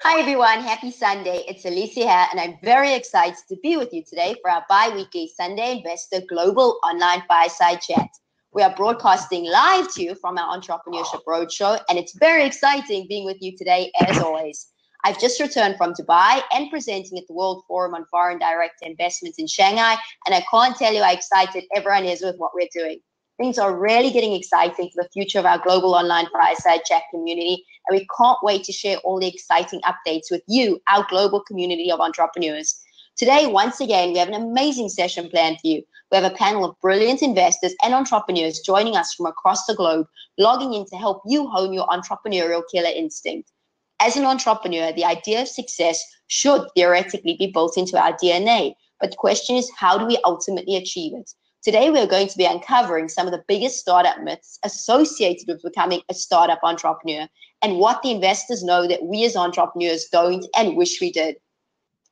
Hi everyone, happy Sunday. It's Alysia here, and I'm very excited to be with you today for our bi-weekly Sunday Investor Global Online Fireside Chat. We are broadcasting live to you from our Entrepreneurship Roadshow, and it's very exciting being with you today as always. I've just returned from Dubai and presenting at the World Forum on Foreign Direct Investments in Shanghai, and I can't tell you how excited everyone is with what we're doing. Things are really getting exciting for the future of our global online fireside chat community, and we can't wait to share all the exciting updates with you, our global community of entrepreneurs. Today, once again, we have an amazing session planned for you. We have a panel of brilliant investors and entrepreneurs joining us from across the globe, logging in to help you hone your entrepreneurial killer instinct. As an entrepreneur, the idea of success should theoretically be built into our DNA, but the question is, how do we ultimately achieve it? Today, we're going to be uncovering some of the biggest startup myths associated with becoming a startup entrepreneur and what the investors know that we as entrepreneurs don't and wish we did.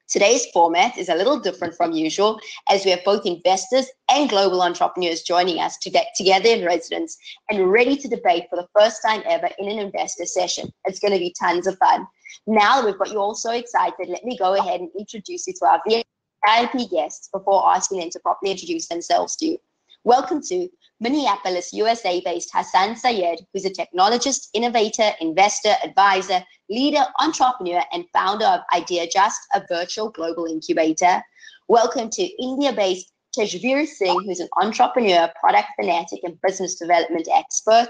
Today's format is a little different from usual, as we have both investors and global entrepreneurs joining us together in residence and ready to debate for the first time ever in an investor session. It's going to be tons of fun. Now that we've got you all so excited, let me go ahead and introduce you to our VIP guests before asking them to properly introduce themselves to you. Welcome to Minneapolis, USA-based Hassan Sayed, who's a technologist, innovator, investor, advisor, leader, entrepreneur, and founder of IdeaJust, a virtual global incubator. Welcome to India-based Tejveer Singh, who's an entrepreneur, product fanatic, and business development expert.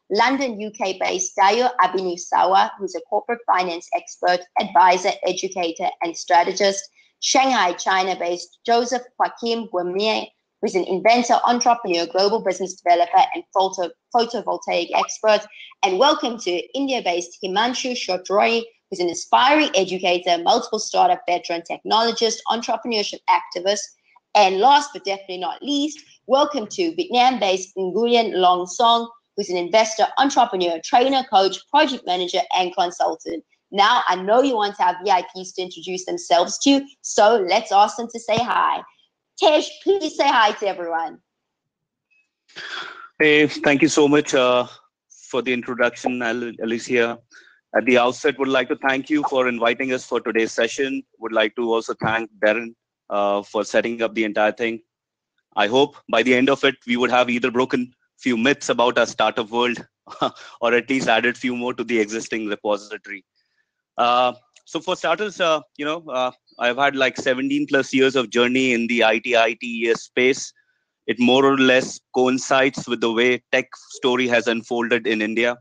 London, UK-based Dayo Abhinusawa, who's a corporate finance expert, advisor, educator, and strategist. Shanghai, China-based Joseph Joachim Guimier, who's an inventor, entrepreneur, global business developer, and photovoltaic expert. And welcome to India-based Himanshu Chaudhary, who's an aspiring educator, multiple startup veteran, technologist, entrepreneurship activist. And last but definitely not least, welcome to Vietnam-based Nguyen Long Song, who's an investor, entrepreneur, trainer, coach, project manager, and consultant. Now, I know you want our VIPs to introduce themselves to you, so let's ask them to say hi. Tej, please say hi to everyone. Hey, thank you so much for the introduction, Alysia. At the outset, would like to thank you for inviting us for today's session. Would like to also thank Darren for setting up the entire thing. I hope by the end of it, we would have either broken few myths about our startup world or at least added few more to the existing repository. So for starters, I've had like 17 plus years of journey in the ITES space. It more or less coincides with the way tech story has unfolded in India.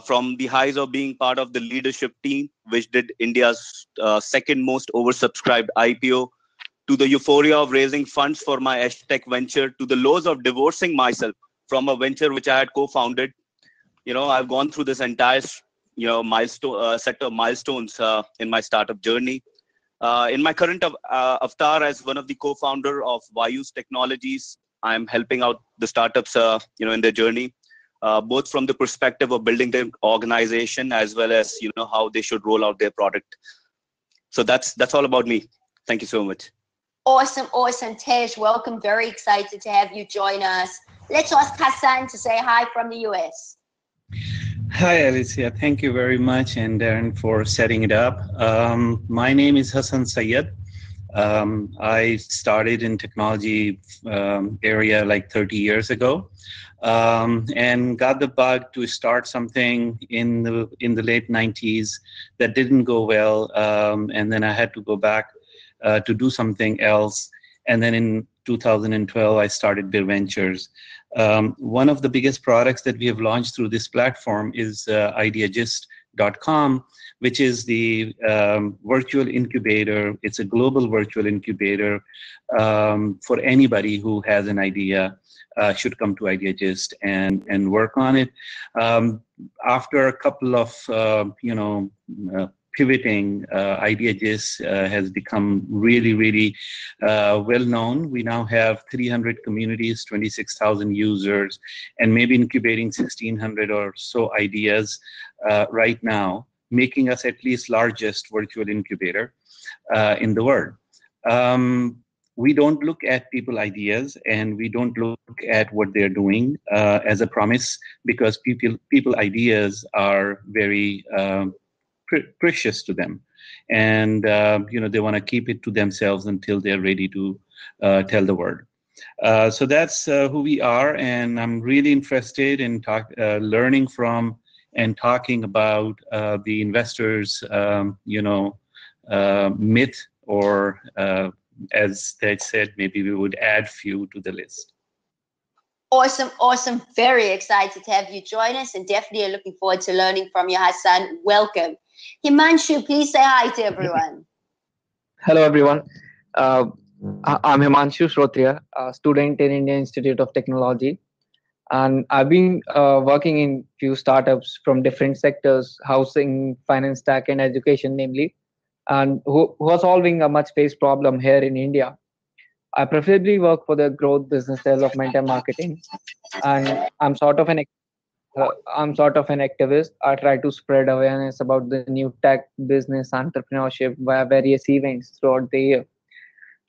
From the highs of being part of the leadership team, which did India's second most oversubscribed IPO, to the euphoria of raising funds for my tech venture, to the lows of divorcing myself from a venture which I had co-founded. I've gone through this entire set of milestones in my startup journey. In my current avatar as one of the co-founder of Vayus Technologies, I'm helping out the startups, in their journey, both from the perspective of building their organization as well as how they should roll out their product. So that's all about me. Thank you so much. Awesome. Tej, welcome. Very excited to have you join us. Let's ask Hassan to say hi from the US. Hi, Alysia. Thank you very much, and Darren, for setting it up. My name is Hassan Sayed. I started in technology area like 30 years ago, and got the bug to start something in the late 90s that didn't go well, and then I had to go back to do something else. And then in 2012, I started Bill Ventures. One of the biggest products that we have launched through this platform is IdeaJust.com, which is the virtual incubator. It's a global virtual incubator for anybody who has an idea. Should come to IdeaJust and work on it. After a couple of pivoting, IdeaJust has become really well known. We now have 300 communities, 26,000 users, and maybe incubating 1,600 or so ideas right now, making us at least largest virtual incubator in the world. We don't look at people ideas, and we don't look at what they're doing as a promise, because people ideas are very precious to them, and they want to keep it to themselves until they're ready to tell the world. So that's who we are, and I'm really interested in learning from and talking about the investors, myth, or as they said, maybe we would add few to the list. Awesome, awesome. Very excited to have you join us, and definitely looking forward to learning from you, Hassan. Welcome. Himanshu, please say hi to everyone. Hello, everyone. I'm Himanshu Shrotriya, a student in Indian Institute of Technology. And I've been working in few startups from different sectors, housing, finance, tech, and education, namely, and who are solving a much faced problem here in India. I preferably work for the growth, business development, and marketing. And I'm sort of an activist. I try to spread awareness about the new tech, business, entrepreneurship via various events throughout the year.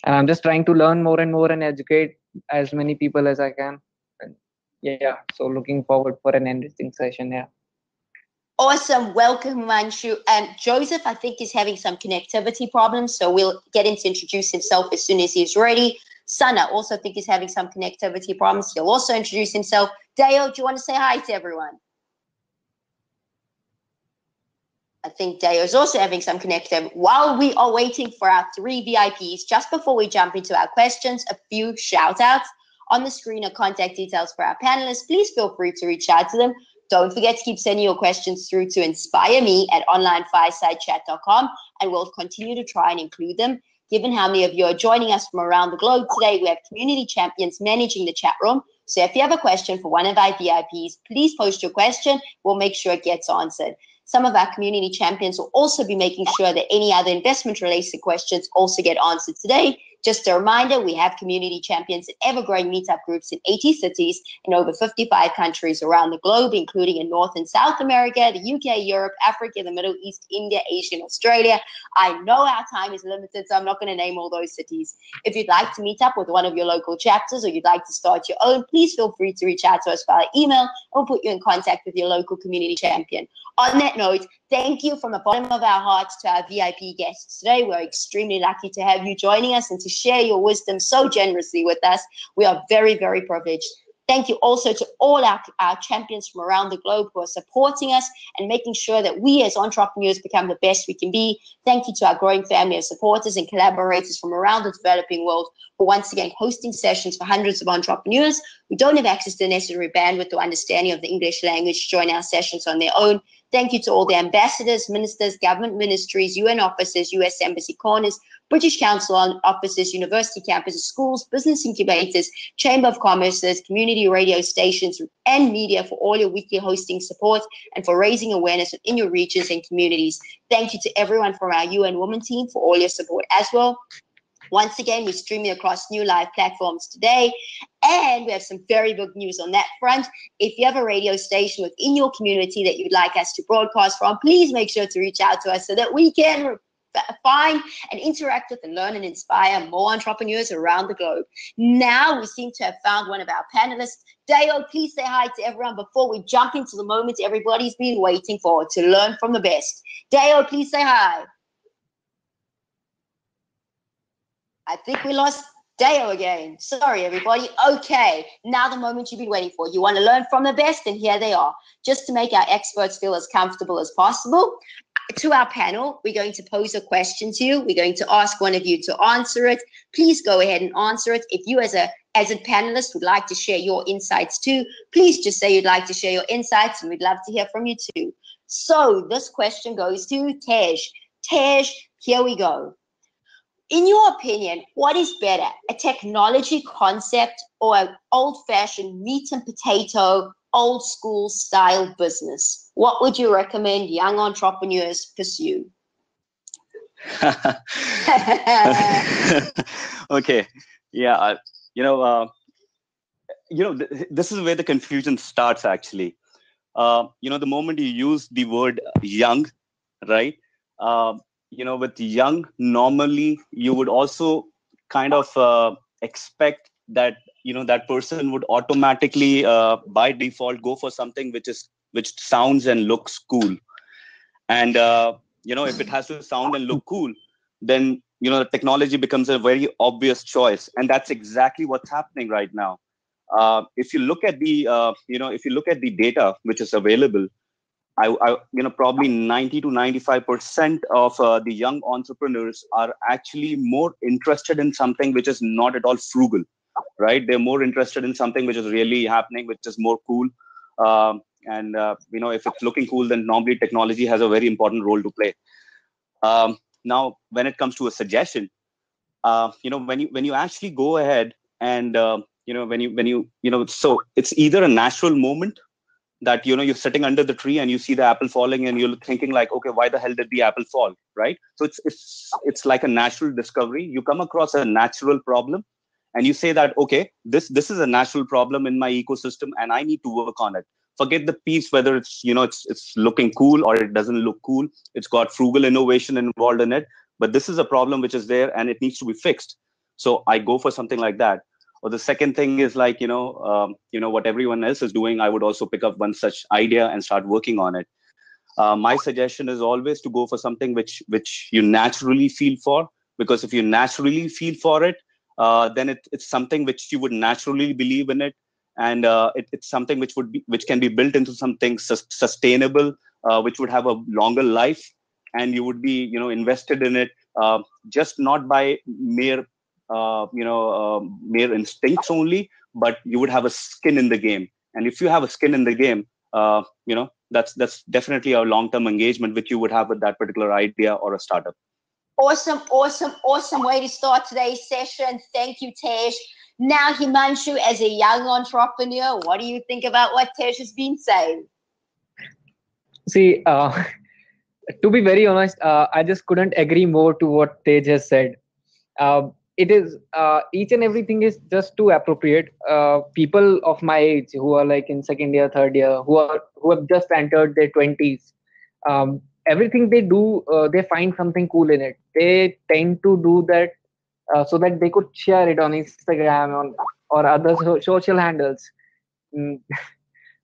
And I'm just trying to learn more and more and educate as many people as I can. And yeah, so looking forward for an interesting session here. Awesome. Welcome, Himanshu. And Joseph, I think, is having some connectivity problems, so we'll get him to introduce himself as soon as he's ready. Sana also think he's having some connectivity problems. He'll also introduce himself. Deo, do you want to say hi to everyone? I think Deo is also having some connectivity. While we are waiting for our 3 VIPs, just before we jump into our questions, a few shout outs. On the screen are contact details for our panelists. Please feel free to reach out to them. Don't forget to keep sending your questions through to inspireme@onlinefiresidechat.com, and we'll continue to try and include them. Given how many of you are joining us from around the globe today, we have community champions managing the chat room. So if you have a question for one of our VIPs, please post your question. We'll make sure it gets answered. Some of our community champions will also be making sure that any other investment-related questions also get answered today. Just a reminder, we have community champions and ever-growing meetup groups in 80 cities in over 55 countries around the globe, including in North and South America, the UK, Europe, Africa, the Middle East, India, Asia, and Australia. I know our time is limited, so I'm not going to name all those cities. If you'd like to meet up with one of your local chapters or you'd like to start your own, please feel free to reach out to us via email, and we'll put you in contact with your local community champion. On that note, thank you from the bottom of our hearts to our VIP guests today. We're extremely lucky to have you joining us and to share your wisdom so generously with us. We are very, very privileged. Thank you also to all our champions from around the globe who are supporting us and making sure that we as entrepreneurs become the best we can be. Thank you to our growing family of supporters and collaborators from around the developing world for once again hosting sessions for hundreds of entrepreneurs who don't have access to the necessary bandwidth or understanding of the English language to join our sessions on their own. Thank you to all the ambassadors, ministers, government ministries, UN offices, US Embassy corners, British Council offices, university campuses, schools, business incubators, Chamber of Commerce's, community radio stations, and media for all your weekly hosting support and for raising awareness within your regions and communities. Thank you to everyone from our UN Women team for all your support as well. Once again, we're streaming across new live platforms today, and we have some very big news on that front. If you have a radio station within your community that you'd like us to broadcast from, please make sure to reach out to us so that we can find and interact with and learn and inspire more entrepreneurs around the globe. Now we seem to have found one of our panelists. Deo, please say hi to everyone before we jump into the moment everybody's been waiting for, to learn from the best. Deo, please say hi. I think we lost Deo again. Sorry, everybody. Okay, now the moment you've been waiting for. You want to learn from the best, and here they are. Just to make our experts feel as comfortable as possible, to our panel, we're going to pose a question to you. We're going to ask one of you to answer it. Please go ahead and answer it. If you as a panelist would like to share your insights too, please just say you'd like to share your insights, and we'd love to hear from you too. So this question goes to Tej. Tej, here we go. In your opinion, what is better, a technology concept or an old-fashioned meat and potato, old-school style business? What would you recommend young entrepreneurs pursue? Okay, yeah, this is where the confusion starts actually. The moment you use the word young, right? With young, normally you would also kind of expect that, that person would automatically, by default, go for something which sounds and looks cool. And if it has to sound and look cool, then the technology becomes a very obvious choice, and that's exactly what's happening right now. If you look at the data which is available, probably 90 to 95% of the young entrepreneurs are actually more interested in something which is not at all frugal, right? They're more interested in something which is really happening, which is more cool. If it's looking cool, then normally technology has a very important role to play. Now, when it comes to a suggestion, when you actually go ahead and so it's either a natural moment that you're sitting under the tree and you see the apple falling and you're thinking like, okay, why the hell did the apple fall, right? So it's like a natural discovery. You come across a natural problem and you say that, okay, this is a natural problem in my ecosystem and I need to work on it. Forget the piece whether it's looking cool or it doesn't look cool. It's got frugal innovation involved in it, but this is a problem which is there and it needs to be fixed. So I go for something like that. Or the second thing is like, what everyone else is doing, I would also pick up one such idea and start working on it. My suggestion is always to go for something which you naturally feel for, because if you naturally feel for it, then it's something which you would naturally believe in it. And it's something which can be built into something sustainable, which would have a longer life, and you would be invested in it, just not by mere instincts only, but you would have a skin in the game. And if you have a skin in the game, that's definitely a long-term engagement which you would have with that particular idea or a startup. Awesome way to start today's session. Thank you, Tej. Now, Himanshu, as a young entrepreneur, what do you think about what Tej has been saying? See, to be very honest, I just couldn't agree more to what Tej has said. It is each and everything is just too appropriate. People of my age who are like in second year, third year, who have just entered their 20s, everything they do, they find something cool in it. They tend to do that so that they could share it on Instagram or other social handles.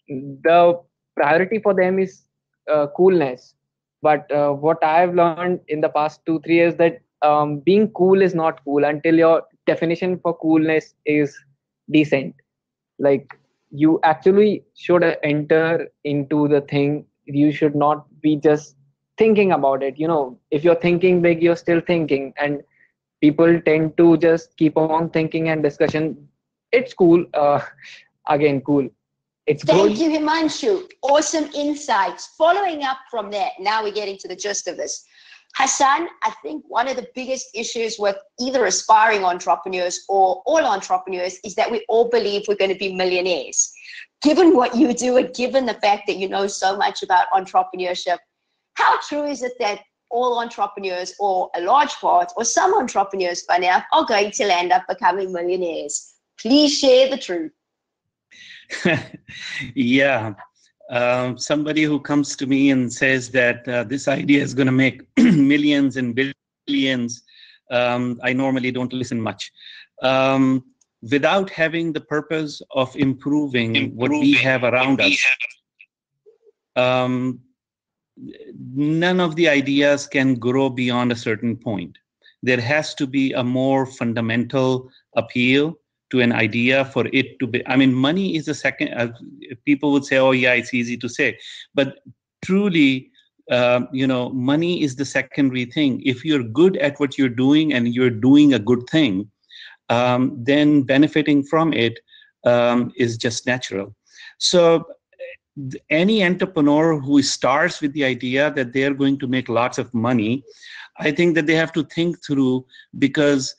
The priority for them is coolness. But what I've learned in the past 2-3 years that being cool is not cool until your definition for coolness is decent. Like, you actually should enter into the thing. You should not be just thinking about it. If you're thinking big, you're still thinking, and people tend to just keep on thinking and discussion. It's cool. Again, cool. Thank you, Himanshu. Awesome insights. Following up from that, now we're getting to the gist of this. Hassan, I think one of the biggest issues with either aspiring entrepreneurs or all entrepreneurs is that we all believe we're going to be millionaires. Given what you do and given the fact that you know so much about entrepreneurship, how true is it that all entrepreneurs, or a large part, or some entrepreneurs by now, are going to end up becoming millionaires? Please share the truth. Yeah. Somebody who comes to me and says that this idea is going to make millions and billions, I normally don't listen much. Without having the purpose of improving what we have around us, none of the ideas can grow beyond a certain point. There has to be a more fundamental appeal to an idea for it to be. I mean, money is the second. People would say, "Oh, yeah, it's easy to say," but truly, money is the secondary thing. If you're good at what you're doing and you're doing a good thing, then benefiting from it is just natural. So any entrepreneur who starts with the idea that they're going to make lots of money, I think that they have to think through, because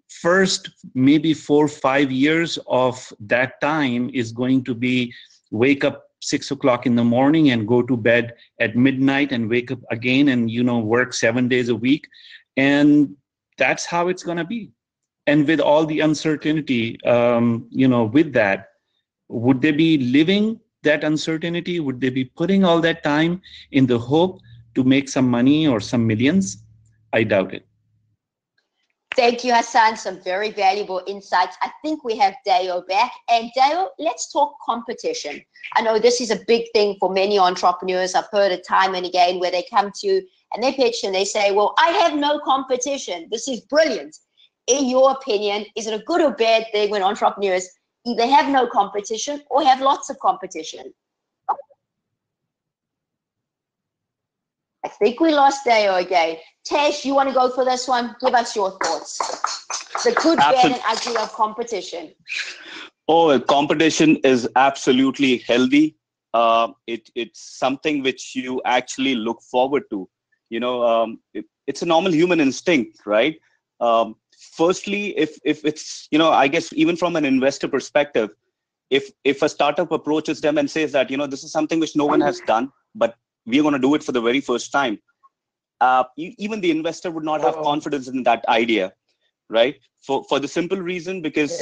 first maybe 4 or 5 years of that time is going to be wake up 6 o'clock in the morning and go to bed at midnight and wake up again and work 7 days a week, and that's how it's going to be. And with all the uncertainty with that, would they be living that uncertainty? Would they be putting all that time in the hope to make some money or some millions? I doubt it. Thank you, Hassan. Some very valuable insights. I think we have Deo back. And Deo, let's talk competition. I know this is a big thing for many entrepreneurs. I've heard it time and again where they come to and they pitch and they say, well, I have no competition. This is brilliant. In your opinion, is it a good or bad thing when entrepreneurs either have no competition or have lots of competition? I think we lost Deo again. Tesh, you want to go for this one? Give us your thoughts. The good, bad, and ugly of competition. Oh, competition is absolutely healthy. It's something which you actually look forward to. It's a normal human instinct, right? Firstly, if it's, I guess even from an investor perspective, if a startup approaches them and says that, this is something which no one has done, but we're going to do it for the very first time, even the investor would not have confidence in that idea, right? For the simple reason, because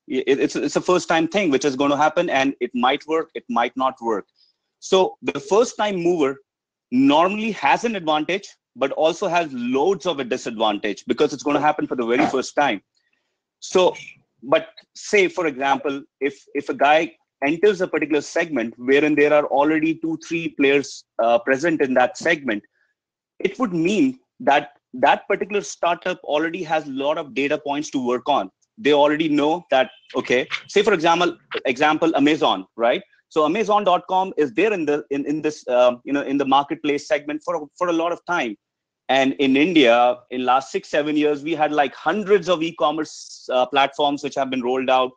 it's a first time thing which is going to happen, and it might work, it might not work. So the first time mover normally has an advantage, but also has loads of a disadvantage because it's going to happen for the very first time. So, but say, for example, if a guy enters a particular segment wherein there are already 2-3 players present in that segment, it would mean that that particular startup already has a lot of data points to work on. They already know that, okay, say for example, Amazon, right? So Amazon.com is there in this in the marketplace segment for a lot of time. And in India, in last 6-7 years, we had like hundreds of e-commerce platforms which have been rolled out,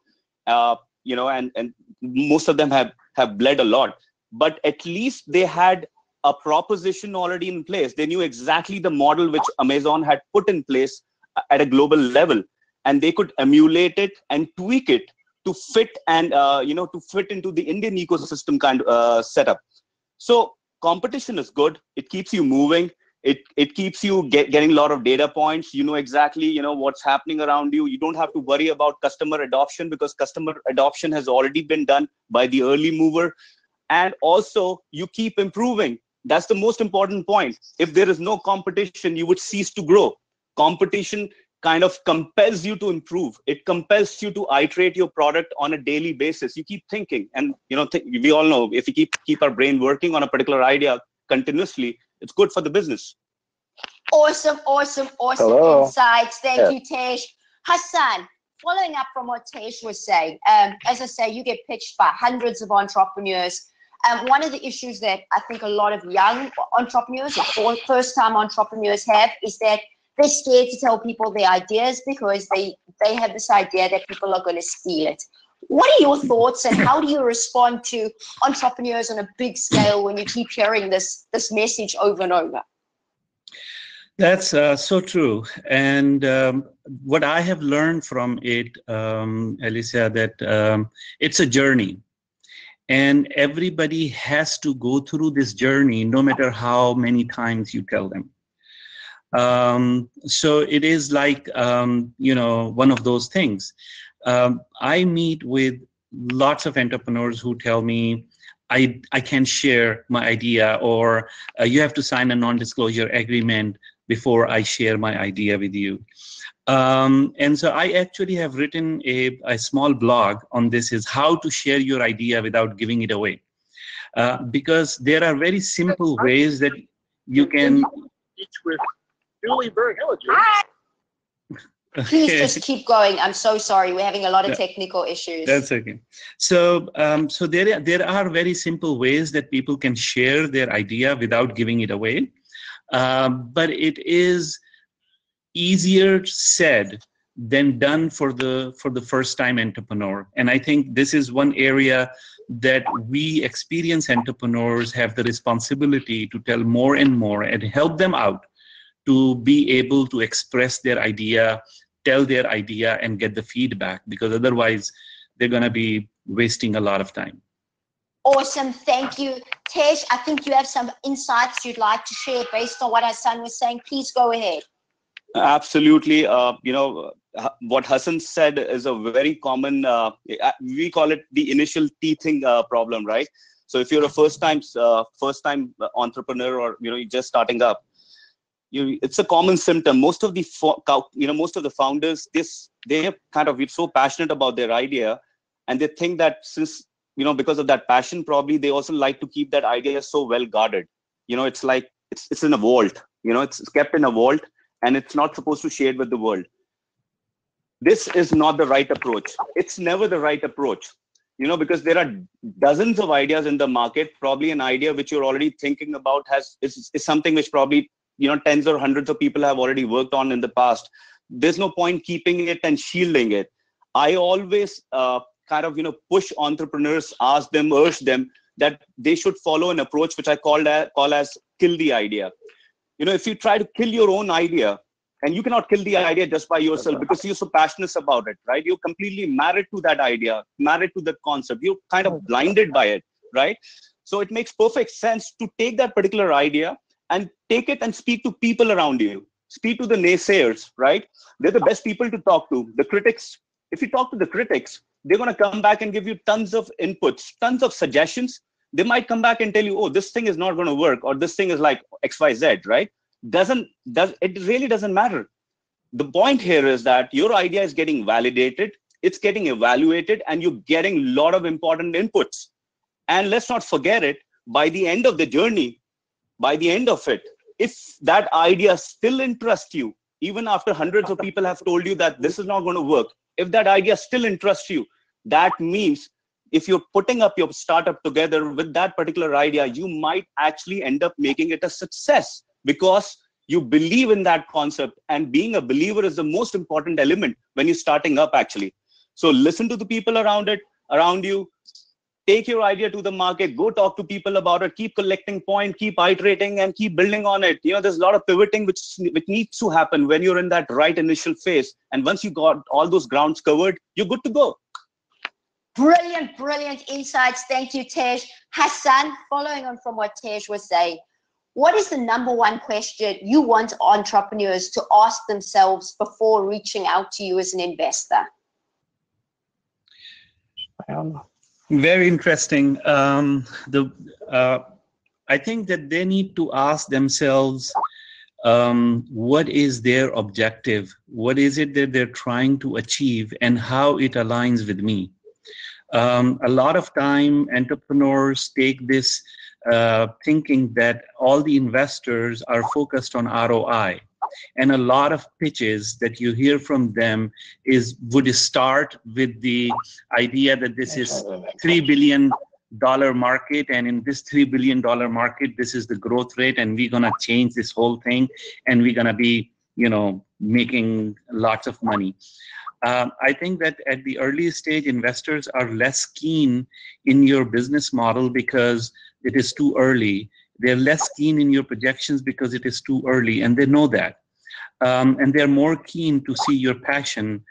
and most of them have bled a lot. But at least they had a proposition already in place. They knew exactly the model which Amazon had put in place at a global level, and they could emulate it and tweak it to fit and to fit into the Indian ecosystem kind of setup. So competition is good. It keeps you moving. It keeps you getting a lot of data points. You know exactly what's happening around you. You don't have to worry about customer adoption because customer adoption has already been done by the early mover. And also you keep improving. That's the most important point. If there is no competition, you would cease to grow. Competition kind of compels you to improve. It compels you to iterate your product on a daily basis. You keep thinking, and we all know if we keep our brain working on a particular idea continuously, it's good for the business. Awesome Hello. insights. Thank you, Tesh. Hassan, following up from what Tesh was saying, as I say, you get pitched by hundreds of entrepreneurs. One of the issues that I think a lot of young entrepreneurs or first-time entrepreneurs have is that they're scared to tell people their ideas because they have this idea that people are going to steal it. What are your thoughts, and how do you respond to entrepreneurs on a big scale when you keep hearing this message over and over? That's so true. And what I have learned from it, Alysia, that it's a journey. And everybody has to go through this journey, no matter how many times you tell them. So it is like, one of those things. I meet with lots of entrepreneurs who tell me, I can't share my idea, or you have to sign a non-disclosure agreement before I share my idea with you. And so I actually have written a small blog on this, is how to share your idea without giving it away. Because there are very simple ways that you can teach with Julie Berg. Please just keep going. I'm so sorry. We're having a lot of technical issues. That's okay. So, there are very simple ways that people can share their idea without giving it away. But it is easier said than done for the first time entrepreneur. And I think this is one area that we experienced entrepreneurs have the responsibility to tell more and more and help them out to be able to express their idea, tell their idea, and get the feedback, because otherwise they're going to be wasting a lot of time. Awesome. Thank you. Tesh, I think you have some insights you'd like to share based on what Hassan was saying. Please go ahead. Absolutely. What Hassan said is a very common, we call it the initial teething problem, right? So if you're a first time entrepreneur, or you're just starting up, it's a common symptom. Most of the founders, they're kind of so passionate about their idea, and they think that since because of that passion, probably they also like to keep that idea so well guarded. It's like it's in a vault. It's kept in a vault, and it's not supposed to share with the world. This is not the right approach. It's never the right approach, because there are dozens of ideas in the market. Probably an idea which you're already thinking about is something which probably, tens or hundreds of people have already worked on in the past. There's no point keeping it and shielding it. I always push entrepreneurs, ask them, urge them that they should follow an approach which I call as kill the idea. If you try to kill your own idea, and you cannot kill the idea just by yourself because you're so passionate about it, right? You're completely married to that idea, married to the concept. You're kind of blinded by it, right? So it makes perfect sense to take that particular idea and take it and speak to people around you. Speak to the naysayers, right? They're the best people to talk to. The critics, if you talk to the critics, they're going to come back and give you tons of inputs, tons of suggestions. They might come back and tell you, oh, this thing is not going to work, or this thing is like XYZ, right? It really doesn't matter. The point here is that your idea is getting validated, it's getting evaluated, and you're getting a lot of important inputs. And let's not forget it, by the end of the journey, by the end of it, if that idea still interests you, even after hundreds of people have told you that this is not going to work, if that idea still interests you, that means if you're putting up your startup together with that particular idea, you might actually end up making it a success because you believe in that concept. And being a believer is the most important element when you're starting up, actually. So listen to the people around you, take your idea to the market, go talk to people about it, keep collecting points, keep iterating, and keep building on it. There's a lot of pivoting which needs to happen when you're in that right initial phase. And once you got all those grounds covered, you're good to go. Brilliant insights. Thank you, Tej. Hassan, following on from what Tej was saying, what is the number one question you want entrepreneurs to ask themselves before reaching out to you as an investor? Very interesting. I think that they need to ask themselves, what is their objective? What is it that they're trying to achieve, and how it aligns with me? A lot of time, entrepreneurs take this thinking that all the investors are focused on ROI. And a lot of pitches that you hear from them would start with the idea that this is $3 billion market, and in this $3 billion market, this is the growth rate, and we're gonna change this whole thing, and we're gonna be, making lots of money. I think that at the early stage, investors are less keen in your business model because it is too early. They're less keen in your projections because it is too early, and they know that. And they're more keen to see your passion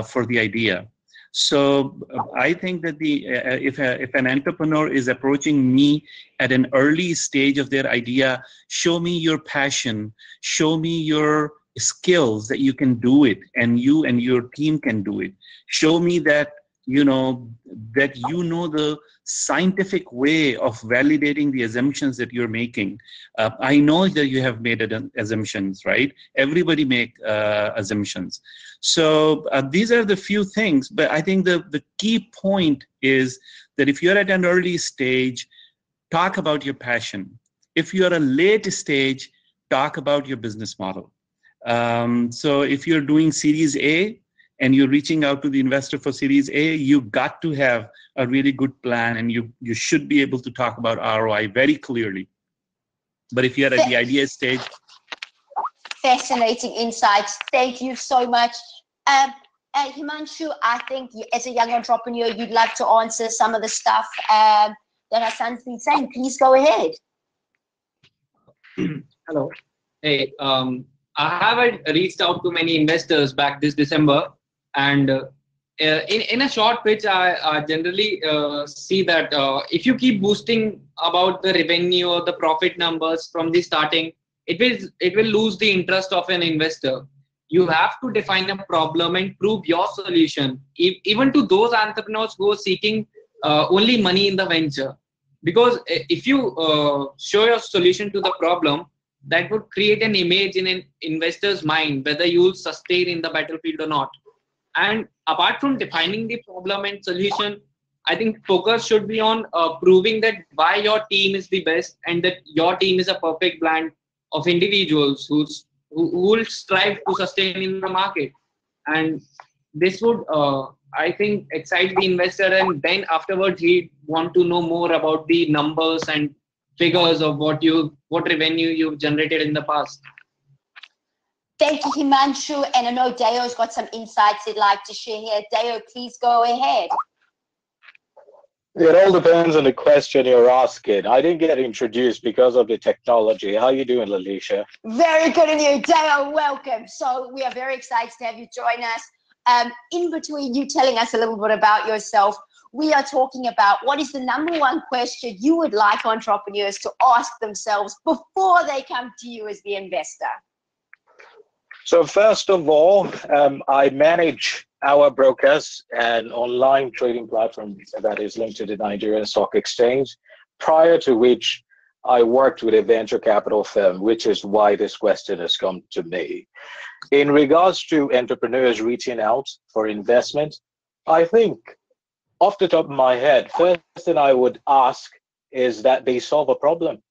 for the idea. So I think that if an entrepreneur is approaching me at an early stage of their idea, show me your passion, show me your skills that you can do it, and you and your team can do it. Show me that the scientific way of validating the assumptions that you're making. I know that you have made assumptions, right? Everybody make assumptions. So these are the few things, but I think the key point is that if you're at an early stage, talk about your passion. If you're a late stage, talk about your business model. So if you're doing Series A and you're reaching out to the investor for Series A, you got to have a really good plan, and you should be able to talk about ROI very clearly. But if you're at the idea stage. Fascinating insights. Thank you so much. Himanshu, I think as a young entrepreneur, you'd love to answer some of the stuff that Hassan's been saying. Please go ahead. Hello. Hey, I haven't reached out to many investors back this December, and in a short pitch, I generally see that if you keep boosting about the revenue or the profit numbers from the starting, it will lose the interest of an investor. You have to define a problem and prove your solution, even to those entrepreneurs who are seeking only money in the venture. Because if you show your solution to the problem, that would create an image in an investor's mind whether you will sustain in the battlefield or not. And apart from defining the problem and solution, I think focus should be on proving that why your team is the best and that your team is a perfect blend of individuals who will strive to sustain in the market. And this would, I think, excite the investor, and then afterwards he want to know more about the numbers and figures of what revenue you've generated in the past. Thank you, Himanshu. And I know Deo's got some insights he'd like to share here. Deo, please go ahead. It all depends on the question you're asking. I didn't get introduced because of the technology. How you doing, Alysia? Very good of you, Deo. Welcome. So we are very excited to have you join us. In between you telling us a little bit about yourself, we are talking about what is the number one question you would like entrepreneurs to ask themselves before they come to you as the investor. So first of all, I manage Our Brokers, an online trading platform that is linked to the Nigerian Stock Exchange, prior to which I worked with a venture capital firm, which is why this question has come to me. In regards to entrepreneurs reaching out for investment, I think off the top of my head, first thing I would ask is that they solve a problem.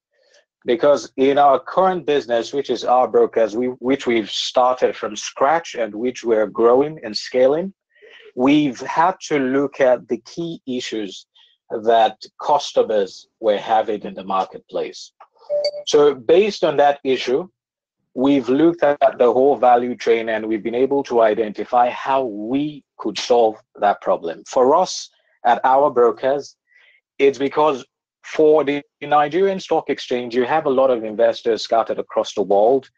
Because in our current business, which is Our Brokers, which we've started from scratch and which we're growing and scaling, we've had to look at the key issues that customers were having in the marketplace. So based on that issue, we've looked at the whole value chain and we've been able to identify how we could solve that problem. For us at Our Brokers, it's because for the Nigerian Stock Exchange, you have a lot of investors scattered across the world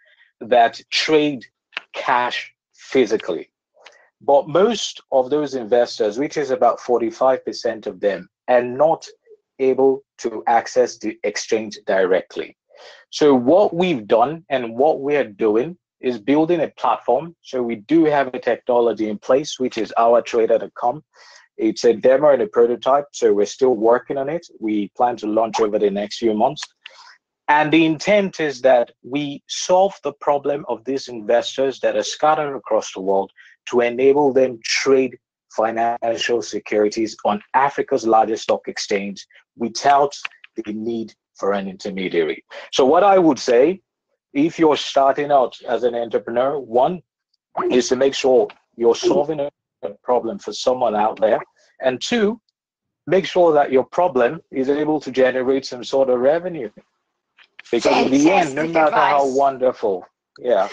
that trade cash physically. But most of those investors, which is about 45% of them, are not able to access the exchange directly. So what we've done and what we're doing is building a platform. So we do have a technology in place, which is ourtrader.com. It's a demo and a prototype, so we're still working on it. We plan to launch over the next few months. And the intent is that we solve the problem of these investors that are scattered across the world to enable them trade financial securities on Africa's largest stock exchange without the need for an intermediary. So what I would say, if you're starting out as an entrepreneur, one is to make sure you're solving a problem for someone out there, and two, make sure that your problem is able to generate some sort of revenue, because in the end, no matter how wonderful, yeah,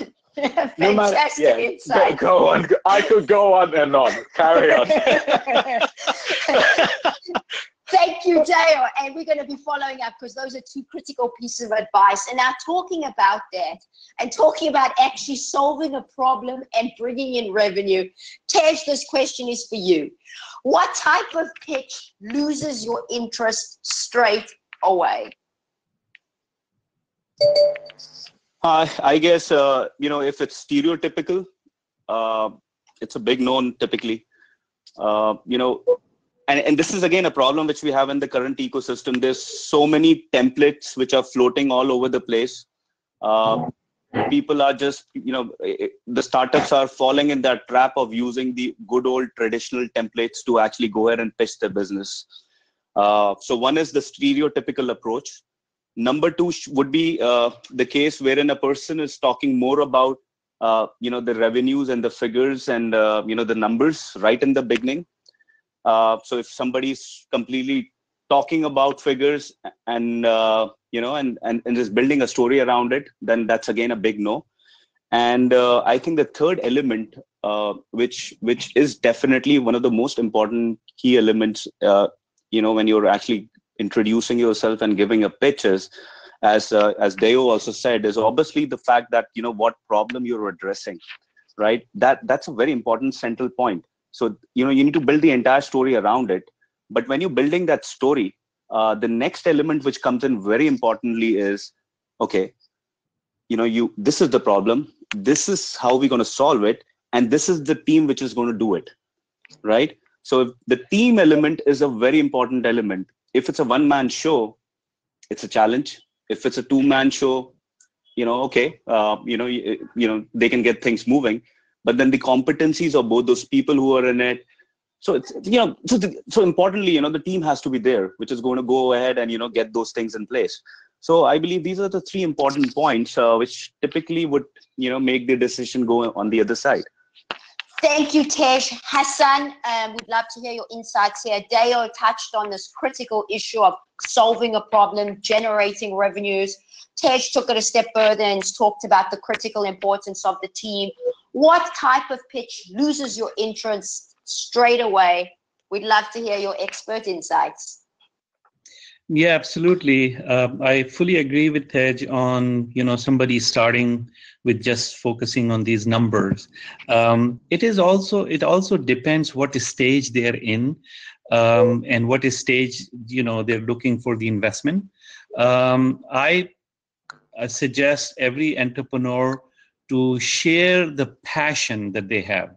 no matter, yeah, go on, I could go on and on, carry on. Thank you, Dale. And we're going to be following up because those are two critical pieces of advice. And now talking about that and talking about actually solving a problem and bringing in revenue, Tej, this question is for you. What type of pitch loses your interest straight away? I guess, if it's stereotypical, it's a big no typically. And this is again a problem which we have in the current ecosystem. There's so many templates which are floating all over the place. People are just, the startups are falling in that trap of using the good old traditional templates to actually go ahead and pitch their business. So one is the stereotypical approach. Number two would be the case wherein a person is talking more about, the revenues and the figures and, the numbers right in the beginning. So if somebody's completely talking about figures and and just building a story around it, then that's again a big no. And I think the third element, which is definitely one of the most important key elements, when you're actually introducing yourself and giving a pitches, as Deo also said, is obviously the fact that what problem you're addressing, right? That's a very important central point. So, you need to build the entire story around it. But when you're building that story, the next element which comes in very importantly is, okay, this is the problem. This is how we're going to solve it. And this is the team which is going to do it, right? So if the team element is a very important element. If it's a one-man show, it's a challenge. If it's a two-man show, okay, they can get things moving. But then the competencies of both those people who are in it, So it's, so importantly, the team has to be there, which is going to go ahead and, get those things in place. So I believe these are the three important points, which typically would, make the decision go on the other side. Thank you, Tej. Hassan, we'd love to hear your insights here. Deo touched on this critical issue of solving a problem, generating revenues. Tej took it a step further and talked about the critical importance of the team. What type of pitch loses your interest straight away? We'd love to hear your expert insights. Yeah, absolutely. I fully agree with Tej on, somebody starting with just focusing on these numbers. It also depends what stage they're in, and what stage, they're looking for the investment. I suggest every entrepreneur to share the passion that they have.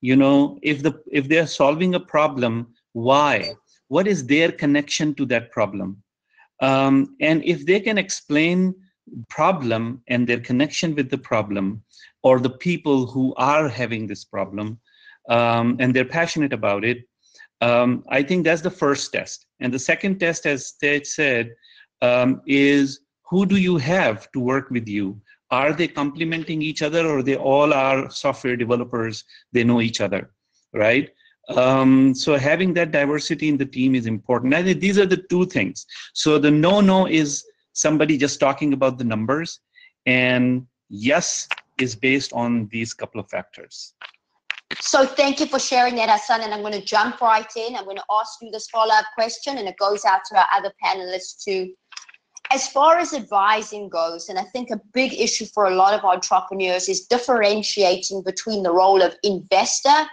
If they're solving a problem, why? What is their connection to that problem? And if they can explain problem and their connection with the problem, or the people who are having this problem, and they're passionate about it, I think that's the first test. And the second test, as Tej said, is who do you have to work with you? Are they complementing each other, or they all are software developers? They know each other, right? So having that diversity in the team is important. I think these are the two things. So the no is somebody just talking about the numbers, and yes is based on these couple of factors. So thank you for sharing that, Hassan, and I'm going to jump right in. I'm going to ask you this follow-up question, and it goes out to our other panelists too. As far as advising goes, and I think a big issue for a lot of entrepreneurs is differentiating between the role of investor,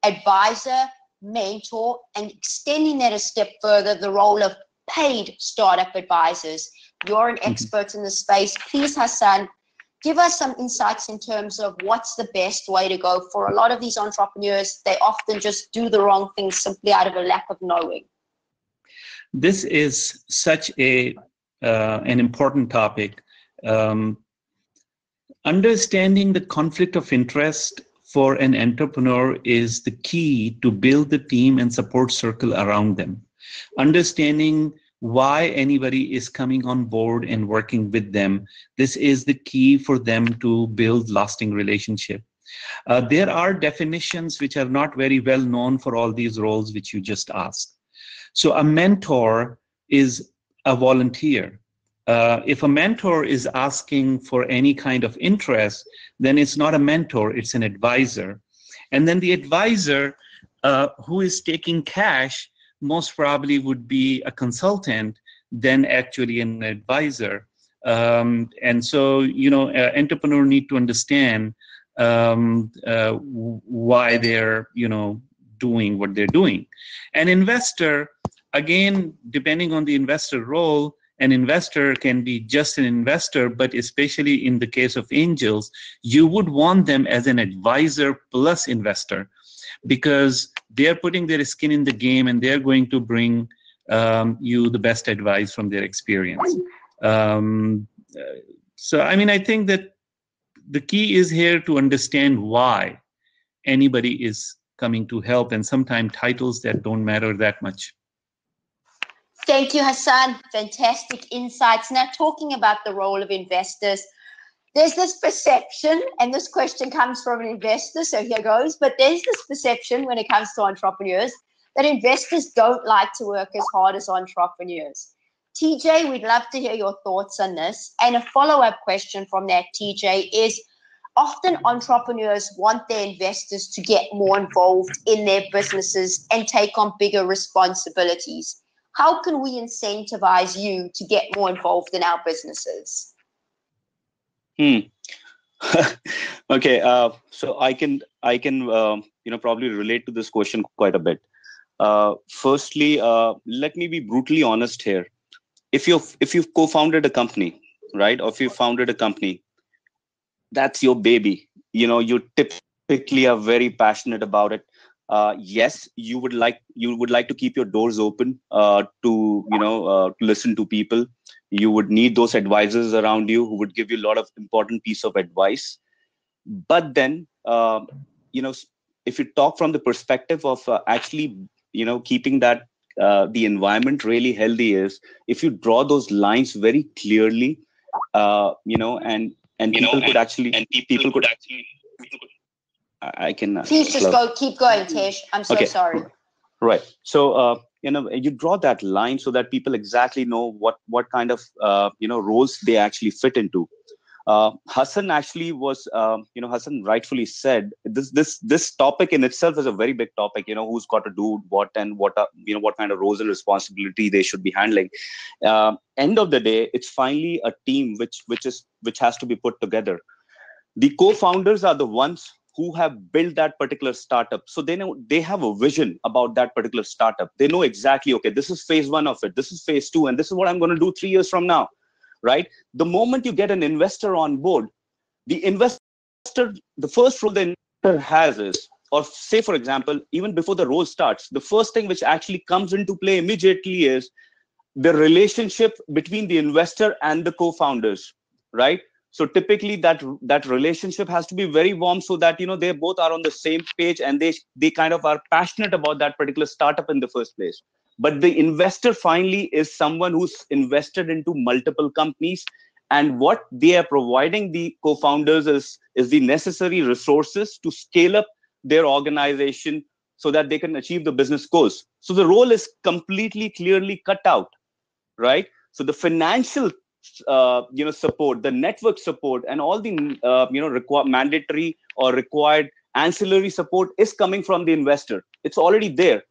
advisor, mentor, and extending that a step further, the role of paid startup advisors. You're an expert in the space. Please, Hassan, give us some insights in terms of what's the best way to go. For a lot of these entrepreneurs, they often just do the wrong things simply out of a lack of knowing. This is such an important topic. Understanding the conflict of interest for an entrepreneur is the key to build the team and support circle around them. Understanding why anybody is coming on board and working with them, this is the key for them to build lasting relationship. There are definitions which are not very well known for all these roles which you just asked. So a mentor is a volunteer. If a mentor is asking for any kind of interest, then it's not a mentor, it's an advisor. And then the advisor who is taking cash most probably would be a consultant than actually an advisor. And so, entrepreneur need to understand why they're, doing what they're doing. An investor, again, depending on the investor role, an investor can be just an investor, but especially in the case of angels, you would want them as an advisor plus investor, because they're putting their skin in the game and they're going to bring you the best advice from their experience. So, I think that the key is here to understand why anybody is coming to help, and sometimes titles that don't matter that much. Thank you, Hassan. Fantastic insights. Now, talking about the role of investors, there's this perception, and this question comes from an investor, so here goes, but there's this perception when it comes to entrepreneurs that investors don't like to work as hard as entrepreneurs. TJ, we'd love to hear your thoughts on this. And a follow-up question from that, TJ, is often entrepreneurs want their investors to get more involved in their businesses and take on bigger responsibilities. How can we incentivize you to get more involved in our businesses? Okay, so I can probably relate to this question quite a bit. Firstly, let me be brutally honest here. If you've co-founded a company, right, or if you founded a company, that's your baby. You typically are very passionate about it. Yes, you would like to keep your doors open to listen to people. You would need those advisors around you who would give you a lot of important piece of advice. But then if you talk from the perspective of actually, keeping that the environment really healthy, is if you draw those lines very clearly, and people could actually, I can. Please just keep going, Tesh. I'm so sorry. Right. So, you draw that line so that people exactly know what kind of, roles they actually fit into. Hassan actually was, Hassan rightfully said, this topic in itself is a very big topic, who's got to do what and what kind of roles and responsibility they should be handling. End of the day, it's finally a team which has to be put together. The co-founders are the ones who have built that particular startup. So they have a vision about that particular startup. They know exactly, okay, this is phase 1 of it. This is phase 2. And this is what I'm going to do 3 years from now, right? The moment you get an investor on board, the first role the investor has is, or say, for example, even before the role starts, the first thing which actually comes into play immediately is the relationship between the investor and the co-founders, right? So typically that relationship has to be very warm so that, they both are on the same page and they kind of are passionate about that particular startup in the first place. But the investor finally is someone who's invested into multiple companies, and what they are providing the co-founders is the necessary resources to scale up their organization so that they can achieve the business goals. So the role is completely clearly cut out, right? So the financial support, the network support, and all the mandatory or required ancillary support is coming from the investor. It's already there.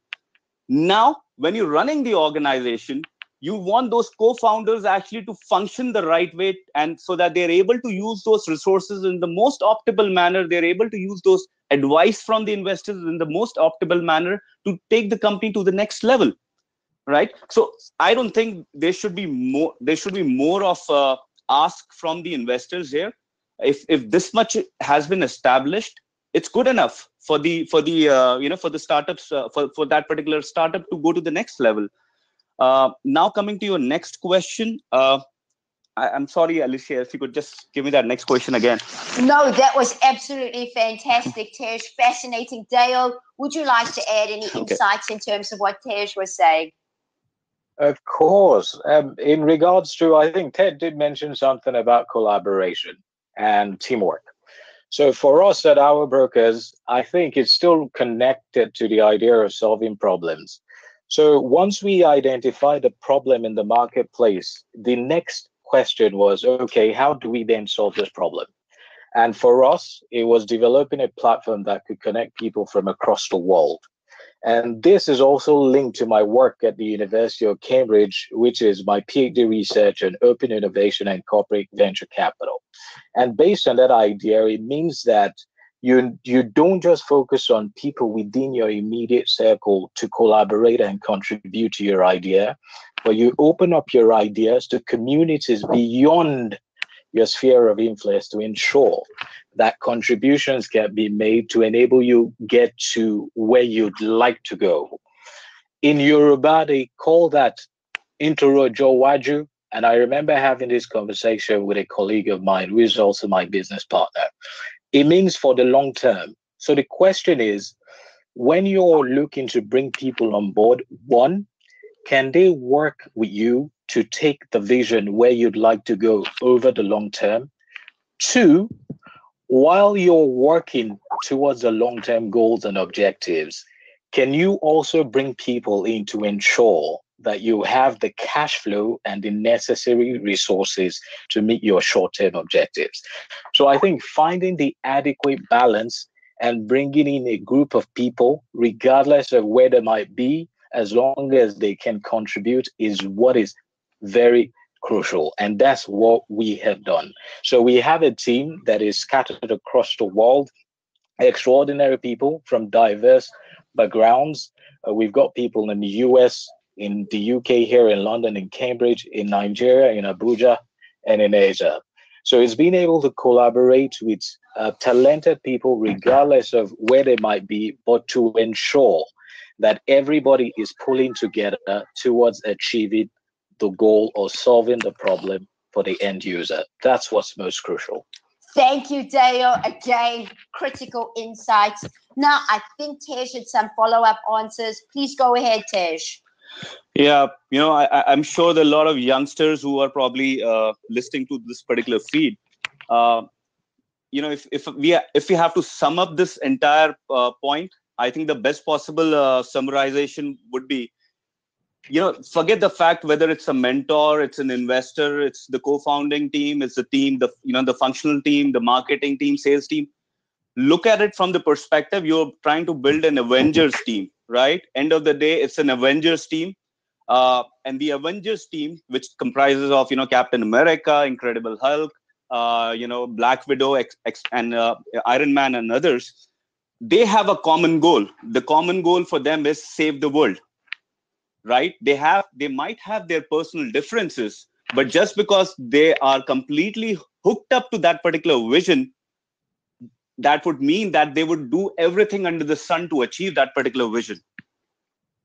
Now, when you're running the organization, you want those co-founders actually to function the right way, and so that they're able to use those resources in the most optimal manner. They're able to use those advice from the investors in the most optimal manner to take the company to the next level. Right. So I don't think there should be more of ask from the investors here. If this much has been established, it's good enough for the startups, for that particular startup to go to the next level. Now coming to your next question, I'm sorry, Alysia, if you could just give me that next question again. No, that was absolutely fantastic, Tesh. Fascinating. Dale, would you like to add any insights in terms of what Tesh was saying? Of course. In regards to, I think Ted did mention something about collaboration and teamwork. So for us at our brokers, I think it's still connected to the idea of solving problems. So once we identify the problem in the marketplace, the next question was, okay, how do we then solve this problem? And for us, it was developing a platform that could connect people from across the world. And this is also linked to my work at the University of Cambridge, which is my PhD research on open innovation and corporate venture capital. And based on that idea, it means that you don't just focus on people within your immediate circle to collaborate and contribute to your idea, but you open up your ideas to communities beyond your sphere of influence to ensure that contributions can be made to enable you get to where you'd like to go. In Yoruba, they call that Intoro Jowaju. And I remember having this conversation with a colleague of mine who is also my business partner. It means for the long term. So the question is, when you're looking to bring people on board, one, can they work with you to take the vision where you'd like to go over the long term? Two, while you're working towards the long-term goals and objectives, can you also bring people in to ensure that you have the cash flow and the necessary resources to meet your short-term objectives? So I think finding the adequate balance and bringing in a group of people, regardless of where they might be, as long as they can contribute, is what is very crucial. And that's what we have done. So we have a team that is scattered across the world, extraordinary people from diverse backgrounds. We've got people in the US, in the UK, here in London, in Cambridge, in Nigeria, in Abuja, and in Asia. So it's being able to collaborate with talented people, regardless of where they might be, but to ensure that everybody is pulling together towards achieving the goal or solving the problem for the end user. That's what's most crucial. Thank you, Dale. Again, critical insights. Now, I think Tej had some follow-up answers. Please go ahead, Tej. Yeah, I'm sure there are a lot of youngsters who are probably listening to this particular feed. If we have to sum up this entire point, I think the best possible summarization would be, forget the fact whether it's a mentor, it's an investor, it's the co-founding team, it's the team, the functional team, the marketing team, sales team. Look at it from the perspective you're trying to build an Avengers team, right? End of the day, it's an Avengers team. And the Avengers team, which comprises of, Captain America, Incredible Hulk, Black Widow, and Iron Man and others, they have a common goal. The common goal for them is save the world, right? They might have their personal differences, but just because they are completely hooked up to that particular vision, that would mean that they would do everything under the sun to achieve that particular vision,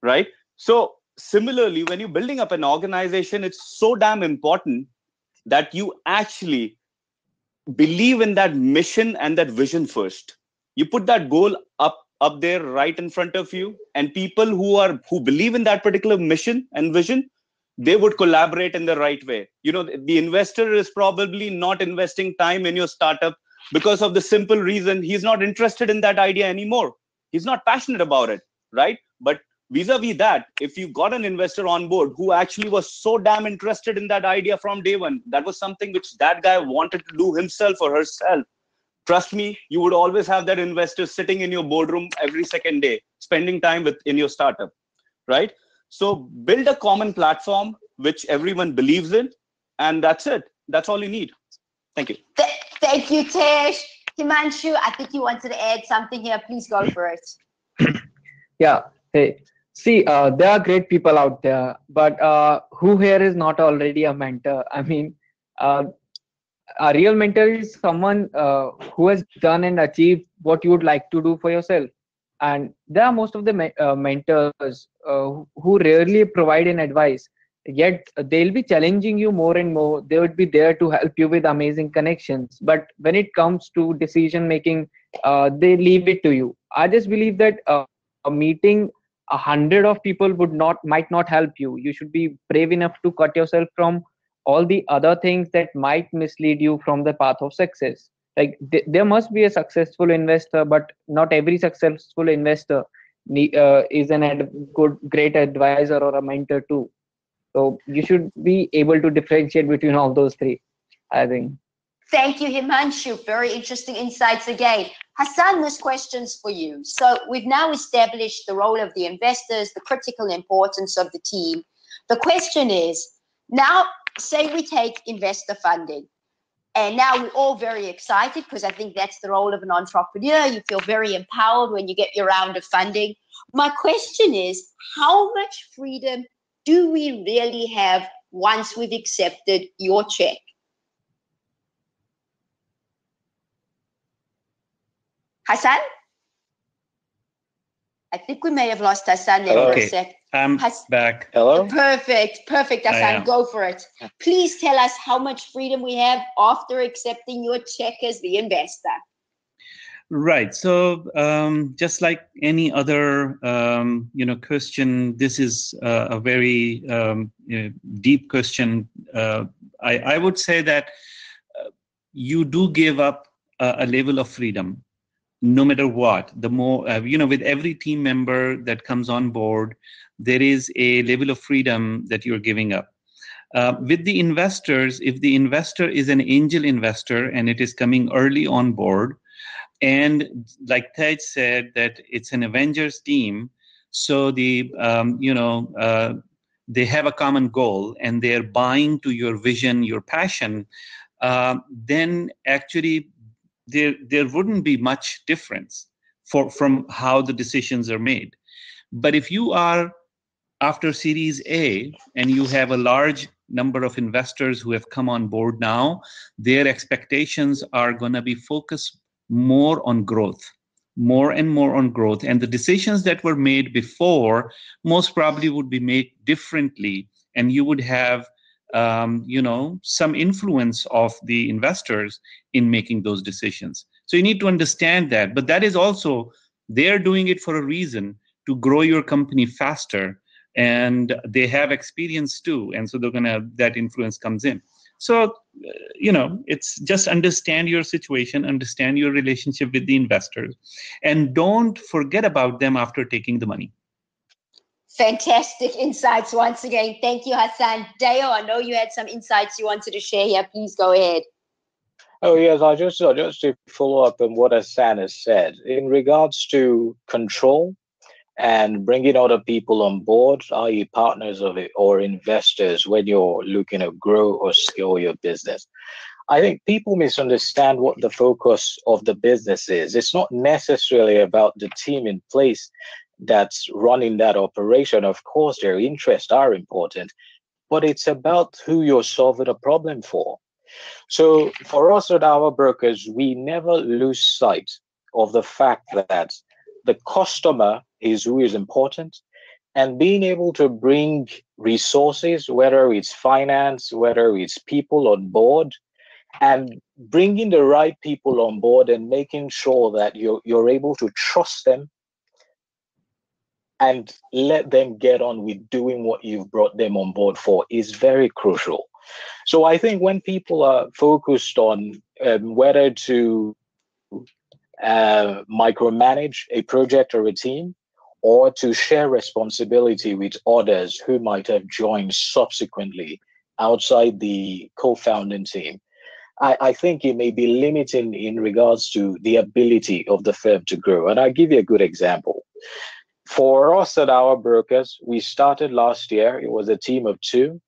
right? So similarly, when you're building up an organization, it's so damn important that you actually believe in that mission and that vision first. You put that goal up there right in front of you, and people who believe in that particular mission and vision, they would collaborate in the right way. The investor is probably not investing time in your startup because of the simple reason he's not interested in that idea anymore. He's not passionate about it, right? But vis-a-vis that, if you got an investor on board who actually was so damn interested in that idea from day one, that was something which that guy wanted to do himself or herself, trust me, you would always have that investor sitting in your boardroom every second day, spending time in your startup, right? So build a common platform which everyone believes in, and that's it. That's all you need. Thank you. Thank you, Tej. Himanshu, I think you wanted to add something here. Please go for it. Yeah. Hey, see, there are great people out there, but who here is not already a mentor? I mean, a real mentor is someone who has done and achieved what you would like to do for yourself. And there are most of the mentors who rarely provide an advice, yet they'll be challenging you more and more. They would be there to help you with amazing connections, but when it comes to decision making, they leave it to you. I just believe that meeting 100 of people might not help you. You should be brave enough to cut yourself from all the other things that might mislead you from the path of success. Like there must be a successful investor, but not every successful investor is great advisor or a mentor too. So you should be able to differentiate between all those three, I think. Thank you, Himanshu. Very interesting insights again. Hassan, this question's for you. So we've now established the role of the investors, the critical importance of the team. The question is, now say we take investor funding, and now we're all very excited because I think that's the role of an entrepreneur. You feel very empowered when you get your round of funding. My question is, how much freedom do we really have once we've accepted your check? Hassan? I think we may have lost Hassan there for a sec. I'm back. Hello? Perfect, Hassan, go for it. Please tell us how much freedom we have after accepting your check as the investor. Right. So just like any other, question, this is a very deep question. I would say that you do give up a level of freedom, no matter what. The more, with every team member that comes on board, there is a level of freedom that you're giving up. With the investors, if the investor is an angel investor and it is coming early on board, and like Tej said, that it's an Avengers team, so they have a common goal and they're buying to your vision, your passion, then actually there wouldn't be much difference from how the decisions are made. But if you are after Series A and you have a large number of investors who have come on board now, their expectations are going to be focused more on growth, more and more on growth. And the decisions that were made before most probably would be made differently. And you would have, some influence of the investors in making those decisions. So you need to understand that. But that is also They're doing it for a reason, to grow your company faster, and they have experience too, and so they're gonna, that influence comes in. So it's just understand your situation, understand your relationship with the investors, and don't forget about them after taking the money. Fantastic insights once again. Thank you, Hassan. Dale, I know you had some insights you wanted to share here. Please go ahead. Oh yes, I just to follow up on what Hassan has said in regards to control and bringing other people on board, i.e., partners of it or investors, when you're looking to grow or scale your business. I think people misunderstand what the focus of the business is. It's not necessarily about the team in place that's running that operation. Of course, their interests are important, but it's about who you're solving a problem for. So for us at our brokers, we never lose sight of the fact that the customer is who is important, and being able to bring resources, whether it's finance, whether it's people on board, and bringing the right people on board and making sure that you're able to trust them and let them get on with doing what you've brought them on board for is very crucial. So I think when people are focused on whether to micromanage a project or a team, or to share responsibility with others who might have joined subsequently outside the co-founding team, I think it may be limiting in regards to the ability of the firm to grow. And I'll give you a good example. For us at our brokers, we started last year. It was a team of two.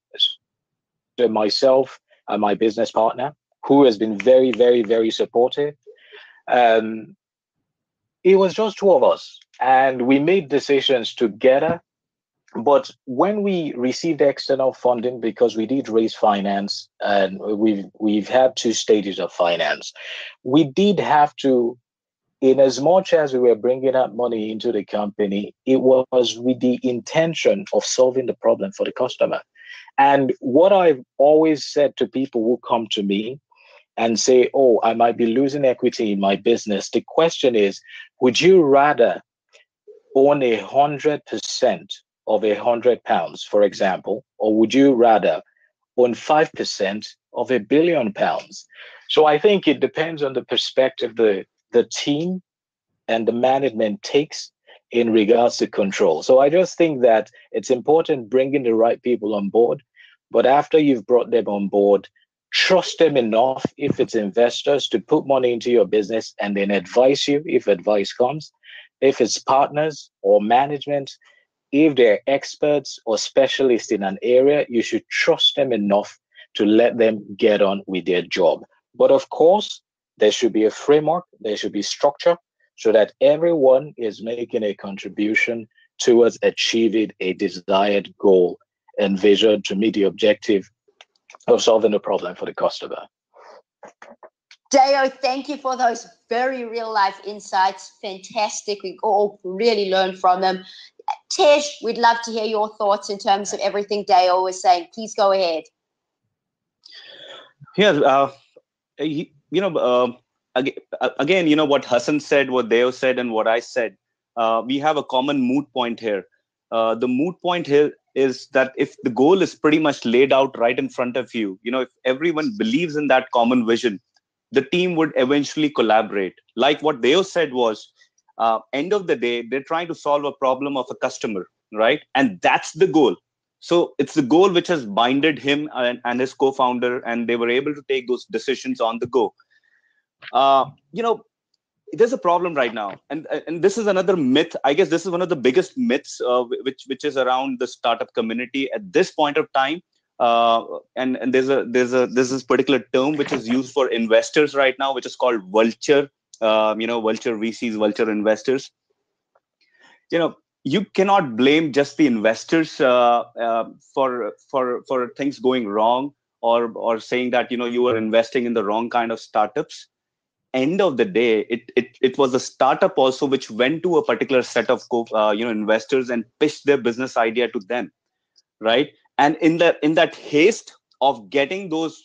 So myself and my business partner, who has been very, very, very supportive. It was just two of us, and we made decisions together. But when we received external funding, because we did raise finance, and we've had two stages of finance, we did have to, in as much as we were bringing up money into the company, it was with the intention of solving the problem for the customer. And what I've always said to people who come to me and say, oh, I might be losing equity in my business, the question is, would you rather own 100% of £100, for example, or would you rather own 5% of £1 billion? So I think it depends on the perspective the team and the management takes in regards to control. So I just think that it's important bringing the right people on board, but after you've brought them on board, trust them enough, if it's investors, to put money into your business and then advise you if advice comes. If it's partners or management, if they're experts or specialists in an area, you should trust them enough to let them get on with their job. But of course, there should be a framework, there should be structure, so that everyone is making a contribution towards achieving a desired goal and vision to meet the objective of solving the problem for the customer. Deo, thank you for those very real life insights. Fantastic. We all really learned from them. Tej, we'd love to hear your thoughts in terms of everything Deo was saying. Please go ahead. Yeah, again, what Hassan said, what Deo said, and what I said, we have a common moot point here. The moot point here is that if the goal is pretty much laid out right in front of you, if everyone believes in that common vision, the team would eventually collaborate. Like what Deo said was, end of the day, they're trying to solve a problem of a customer, right? And that's the goal. So it's the goal which has binded him and his co-founder, and they were able to take those decisions on the go. There's a problem right now, and this is another myth. I guess this is one of the biggest myths which is around the startup community at this point of time. And there's this particular term which is used for investors right now, which is called vulture. Vulture VCs, vulture investors. You cannot blame just the investors for things going wrong, or saying that you are investing in the wrong kind of startups. End of the day, it was a startup also which went to a particular set of investors and pitched their business idea to them, right? And in that haste of getting those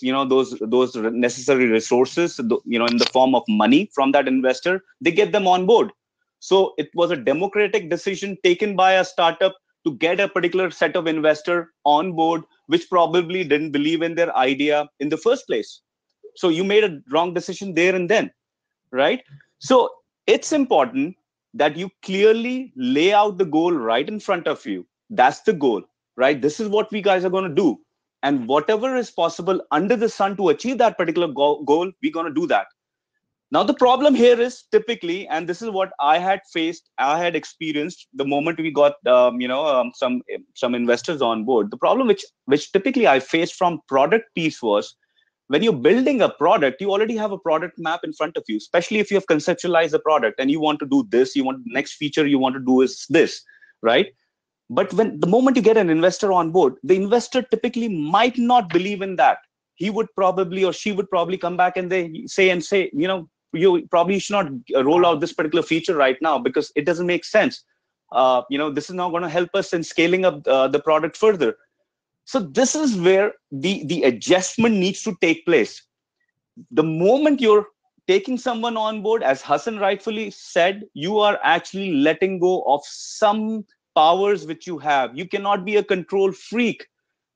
necessary resources, in the form of money from that investor, they get them on board, So it was a democratic decision taken by a startup to get a particular set of investor on board, which probably didn't believe in their idea in the first place. So you made a wrong decision there and then, right? So it's important that you clearly lay out the goal right in front of you. That's the goal, right? This is what we guys are going to do. And whatever is possible under the sun to achieve that particular goal, we're going to do that. Now, the problem here is typically, and this is what I had faced, I had experienced the moment we got, some investors on board. The problem which typically I faced from product piece was, when you're building a product, you already have a product map in front of you, especially if you have conceptualized the product and you want to do this, you want the next feature you want to do is this, right? But when the moment you get an investor on board, the investor typically might not believe in that. He would probably, or she would probably come back and they say, you probably should not roll out this particular feature right now because it doesn't make sense. This is not going to help us in scaling up the product further. So this is where the adjustment needs to take place. The moment you're taking someone on board, as Hassan rightfully said, you are actually letting go of some powers which you have. You cannot be a control freak.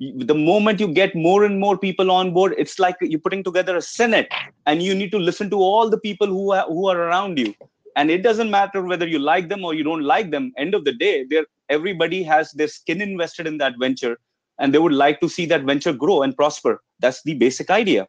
The moment you get more and more people on board, it's like you're putting together a Senate and you need to listen to all the people who are around you. And it doesn't matter whether you like them or you don't like them. End of the day, everybody has their skin invested in that venture and they would like to see that venture grow and prosper. That's the basic idea.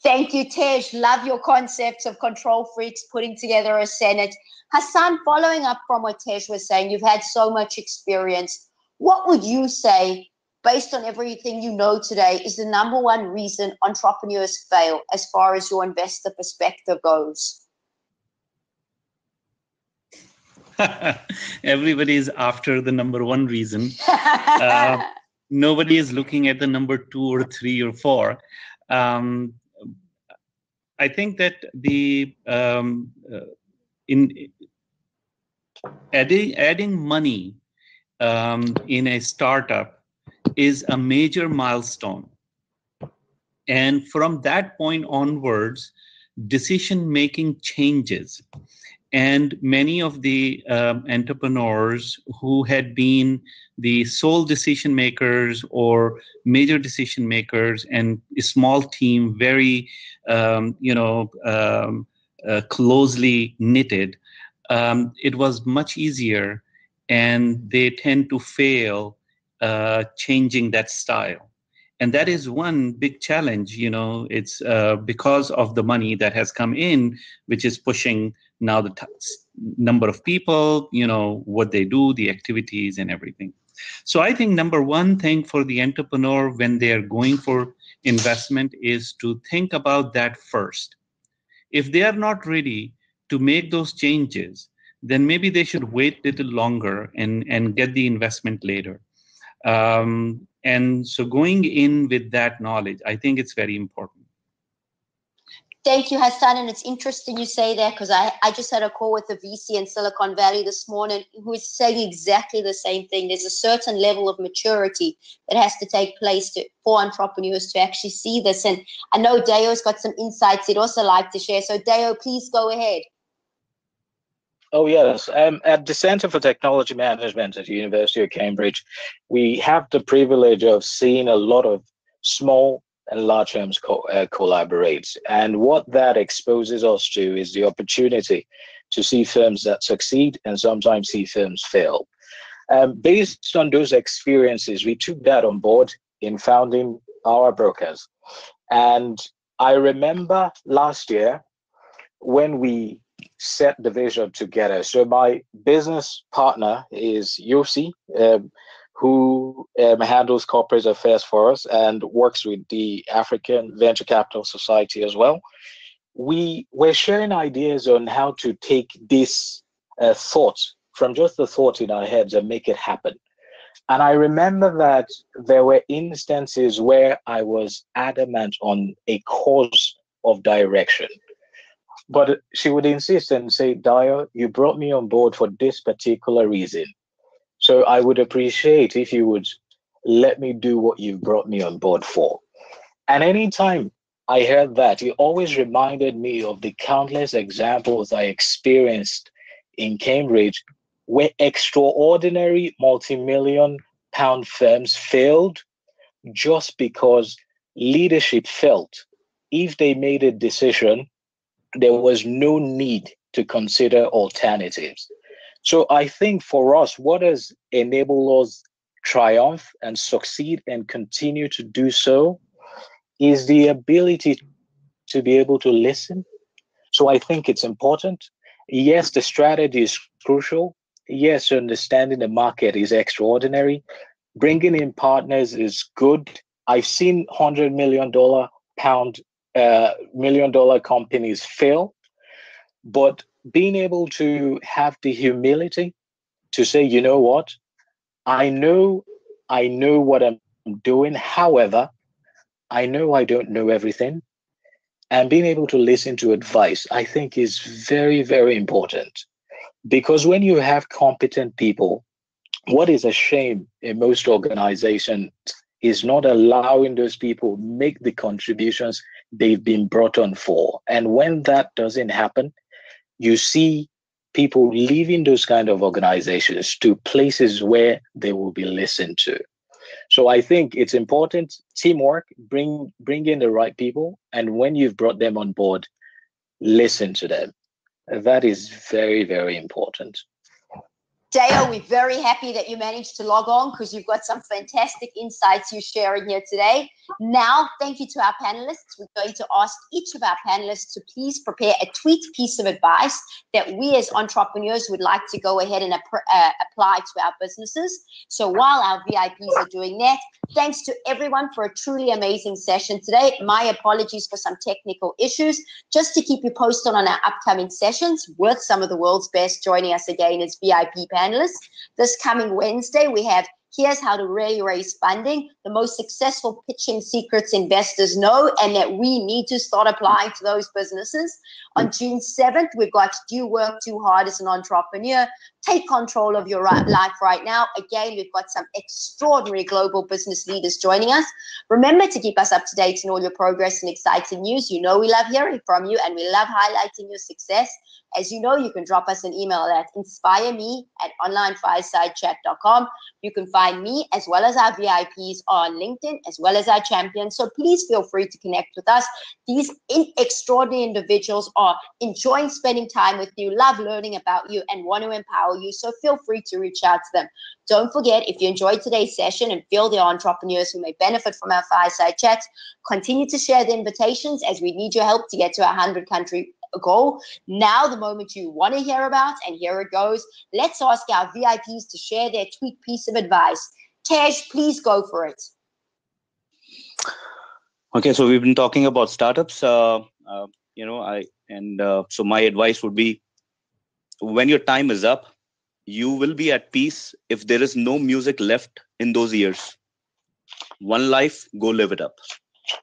Thank you, Tej. Love your concepts of control freaks putting together a Senate. Hassan, following up from what Tej was saying, you've had so much experience. What would you say, based on everything you know today, is the number one reason entrepreneurs fail as far as your investor perspective goes? Everybody is after the number one reason. Nobody is looking at the number 2 or 3 or 4. I think that in adding money in a startup is a major milestone, and from that point onwards, decision making changes. And many of the entrepreneurs who had been the sole decision makers or major decision makers and a small team, very closely knitted, it was much easier, and they tend to fail changing that style. And that is one big challenge. It's because of the money that has come in, which is pushing now the number of people, what they do, the activities and everything. So I think number one thing for the entrepreneur when they are going for investment is to think about that first. If they are not ready to make those changes, then maybe they should wait a little longer and get the investment later. And so going in with that knowledge, I think it's very important. Thank you, Hassan. And it's interesting you say that, because I just had a call with a VC in Silicon Valley this morning who is saying exactly the same thing. There's a certain level of maturity that has to take place for entrepreneurs to actually see this. And I know Dayo's got some insights he'd also like to share. So Dayo, please go ahead. Oh, yes. At the Center for Technology Management at the University of Cambridge, we have the privilege of seeing a lot of small and large firms collaborate. And what that exposes us to is the opportunity to see firms that succeed and sometimes see firms fail. Based on those experiences, we took that on board in founding our brokers. And I remember last year when we set the vision together. So my business partner is Yossi, who handles corporate affairs for us and works with the African Venture Capital Society as well. We were sharing ideas on how to take this thought from just the thought in our heads and make it happen. And I remember that there were instances where I was adamant on a course of direction. But she would insist and say, Dayo, you brought me on board for this particular reason. So I would appreciate if you would let me do what you've brought me on board for. And anytime I heard that, it always reminded me of the countless examples I experienced in Cambridge where extraordinary multi-million pound firms failed just because leadership felt if they made a decision, there was no need to consider alternatives. So I think for us, what has enabled us triumph and succeed and continue to do so is the ability to be able to listen. So I think it's important. Yes, the strategy is crucial. Yes, understanding the market is extraordinary. Bringing in partners is good. I've seen $100 million million dollar companies fail, but being able to have the humility to say, you know what, I know what I'm doing. However, I know I don't know everything. And being able to listen to advice, I think, is very, very important. Because when you have competent people, what is a shame in most organizations is not allowing those people make the contributions they've been brought on for. And when that doesn't happen, you see people leaving those kind of organizations to places where they will be listened to. So I think it's important, teamwork, bring in the right people. And when you've brought them on board, listen to them. That is very, very important. Dale, we're very happy that you managed to log on because you've got some fantastic insights you're sharing here today. Now, thank you to our panelists. We're going to ask each of our panelists to please prepare a tweet piece of advice that we as entrepreneurs would like to go ahead and apply to our businesses. So while our VIPs are doing that, thanks to everyone for a truly amazing session today. My apologies for some technical issues. Just to keep you posted on our upcoming sessions with some of the world's best joining us again as VIP panelists. This coming Wednesday, we have Here's How to Really Raise Funding, the most successful pitching secrets investors know and that we need to start applying to those businesses. On June 7th, we've got Do You Work Too Hard as an Entrepreneur? Take control of your life right now. Again, we've got some extraordinary global business leaders joining us. Remember to keep us up to date in all your progress and exciting news. You know we love hearing from you and we love highlighting your success. As you know, you can drop us an email at inspireme@onlinefiresidechat.com. You can find me as well as our VIPs on LinkedIn as well as our champions. So please feel free to connect with us. These extraordinary individuals are enjoying spending time with you, love learning about you, and want to empower you. So feel free to reach out to them. Don't forget, if you enjoyed today's session and feel there are entrepreneurs who may benefit from our fireside chats, continue to share the invitations as we need your help to get to our 100-country goal. Now, the moment you want to hear about, and here it goes. Let's ask our VIPs to share their tweet piece of advice. Tej, please go for it. Okay, so we've been talking about startups, so my advice would be, when your time is up, you will be at peace if there is no music left in those years. One life, go live it up.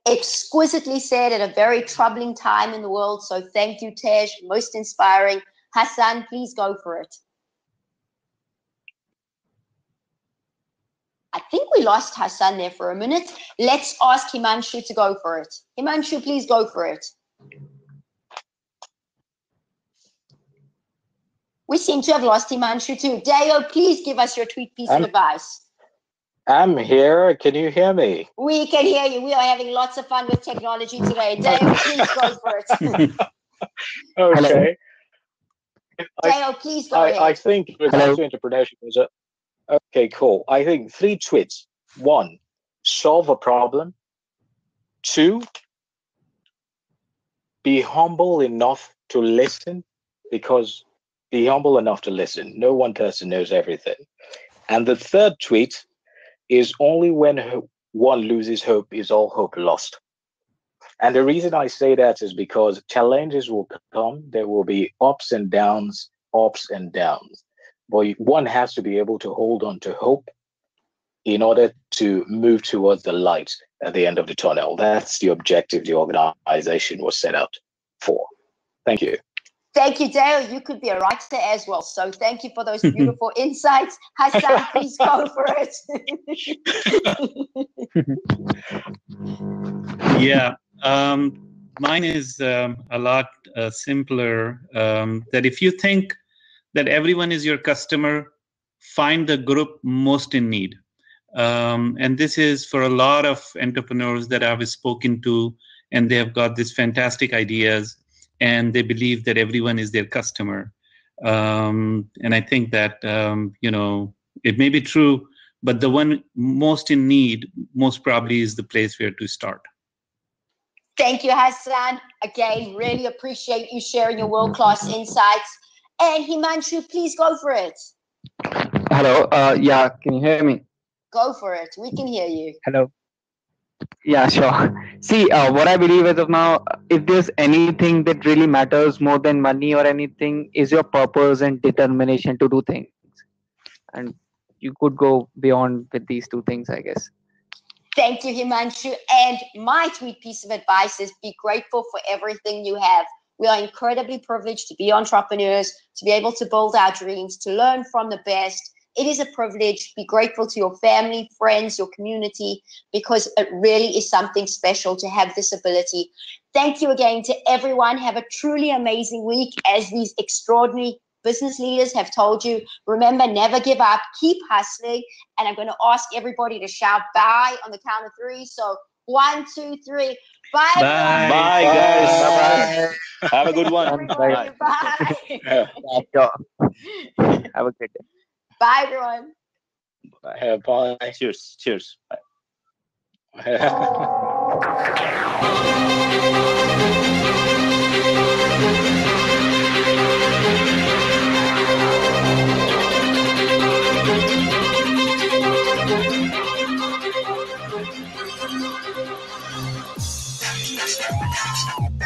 Exquisitely said at a very troubling time in the world. So thank you, Tej. Most inspiring. Hassan, please go for it. I think we lost Hassan there for a minute. Let's ask Himanshu to go for it. Himanshu, please go for it. We seem to have lost Himanshu too. Dale, please give us your tweet piece of advice. I'm here. Can you hear me? We can hear you. We are having lots of fun with technology today. Dale, please go for it. Okay. Dale, please go ahead. I think with entrepreneurship is okay, cool. I think 3 tweets. 1, solve a problem. 2, be humble enough to listen, because be humble enough to listen. No one person knows everything. And the 3rd tweet is, only when one loses hope is all hope lost. And the reason I say that is because challenges will come. There will be ups and downs. But one has to be able to hold on to hope in order to move towards the light at the end of the tunnel. That's the objective the organization was set out for. Thank you. Thank you, Dale. You could be a writer as well. So thank you for those beautiful insights. Hassan, please go for it. Yeah. Mine is a lot simpler. That if you think that everyone is your customer, find the group most in need. And this is for a lot of entrepreneurs that I've spoken to, and they have got these fantastic ideas, and they believe that everyone is their customer. And I think that, it may be true, but the one most in need, most probably is the place where to start. Thank you, Hassan. Again, really appreciate you sharing your world-class insights. And Himanshu, please go for it. Hello. Yeah, can you hear me? Go for it. We can hear you. Hello. Yeah, sure. See, what I believe as of now, if there's anything that really matters more than money or anything, is your purpose and determination to do things. And you could go beyond with these two things, I guess. Thank you, Himanshu. And my tweet piece of advice is be grateful for everything you have. We are incredibly privileged to be entrepreneurs, to be able to build our dreams, to learn from the best. It is a privilege. Be grateful to your family, friends, your community, because it really is something special to have this ability. Thank you again to everyone. Have a truly amazing week. As these extraordinary business leaders have told you, remember, never give up, keep hustling. And I'm going to ask everybody to shout bye on the count of 3. So 1, 2, 3. Bye. Bye. Bye, guys. Bye. Have a good one. Bye. Bye. Bye. Have a great day. Bye, everyone. Bye. Cheers. Cheers. Bye.